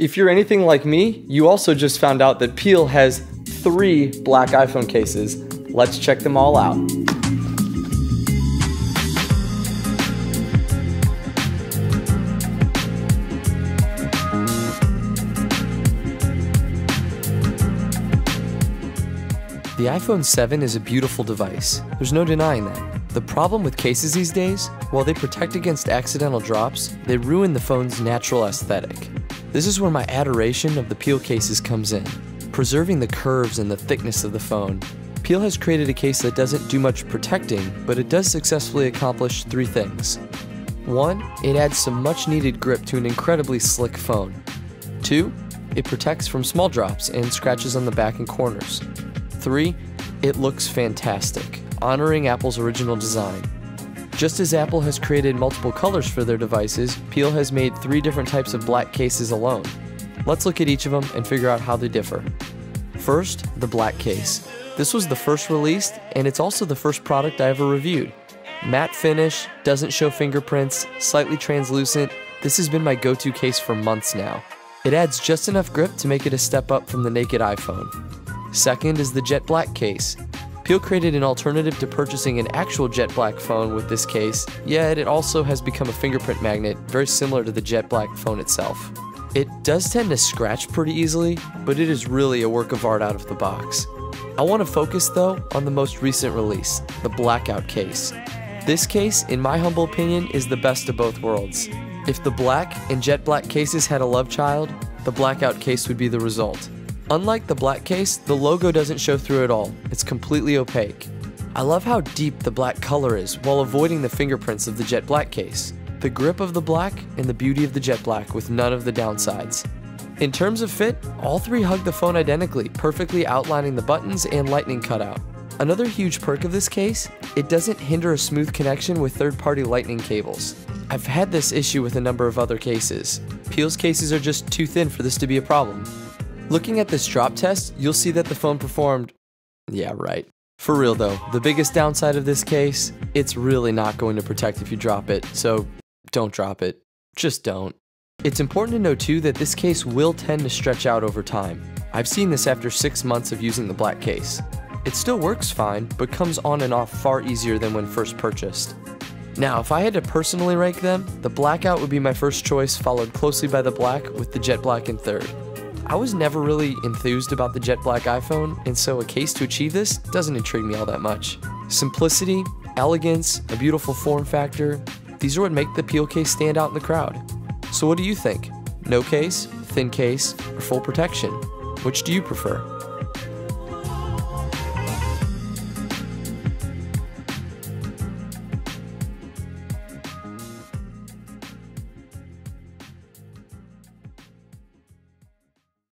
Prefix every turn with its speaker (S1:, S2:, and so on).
S1: If you're anything like me, you also just found out that Peel has 3 black iPhone cases. Let's check them all out. The iPhone 7 is a beautiful device. There's no denying that. The problem with cases these days, while they protect against accidental drops, they ruin the phone's natural aesthetic. This is where my adoration of the Peel cases comes in, preserving the curves and the thickness of the phone. Peel has created a case that doesn't do much protecting, but it does successfully accomplish 3 things. 1, it adds some much needed grip to an incredibly slick phone. 2, it protects from small drops and scratches on the back and corners. 3, it looks fantastic, honoring Apple's original design. Just as Apple has created multiple colors for their devices, Peel has made 3 different types of black cases alone. Let's look at each of them and figure out how they differ. First, the black case. This was the first released, and it's also the first product I ever reviewed. Matte finish, doesn't show fingerprints, slightly translucent. This has been my go-to case for months now. It adds just enough grip to make it a step up from the naked iPhone. Second is the jet black case. Peel created an alternative to purchasing an actual jet black phone with this case, yet it also has become a fingerprint magnet, very similar to the jet black phone itself. It does tend to scratch pretty easily, but it is really a work of art out of the box. I want to focus though on the most recent release, the Blackout Case. This case, in my humble opinion, is the best of both worlds. If the black and jet black cases had a love child, the Blackout Case would be the result. Unlike the black case, the logo doesn't show through at all. It's completely opaque. I love how deep the black color is while avoiding the fingerprints of the jet black case. The grip of the black and the beauty of the jet black with none of the downsides. In terms of fit, all 3 hug the phone identically, perfectly outlining the buttons and lightning cutout. Another huge perk of this case, it doesn't hinder a smooth connection with third-party lightning cables. I've had this issue with a number of other cases. Peel's cases are just too thin for this to be a problem. Looking at this drop test, you'll see that the phone performed, yeah right. For real though, the biggest downside of this case, it's really not going to protect if you drop it, so don't drop it. Just don't. It's important to know too that this case will tend to stretch out over time. I've seen this after 6 months of using the black case. It still works fine, but comes on and off far easier than when first purchased. Now, if I had to personally rank them, the Blackout would be my first choice, followed closely by the black, with the jet black in third. I was never really enthused about the jet black iPhone, and so a case to achieve this doesn't intrigue me all that much. Simplicity, elegance, a beautiful form factor, these are what make the Peel case stand out in the crowd. So what do you think? No case, thin case, or full protection? Which do you prefer?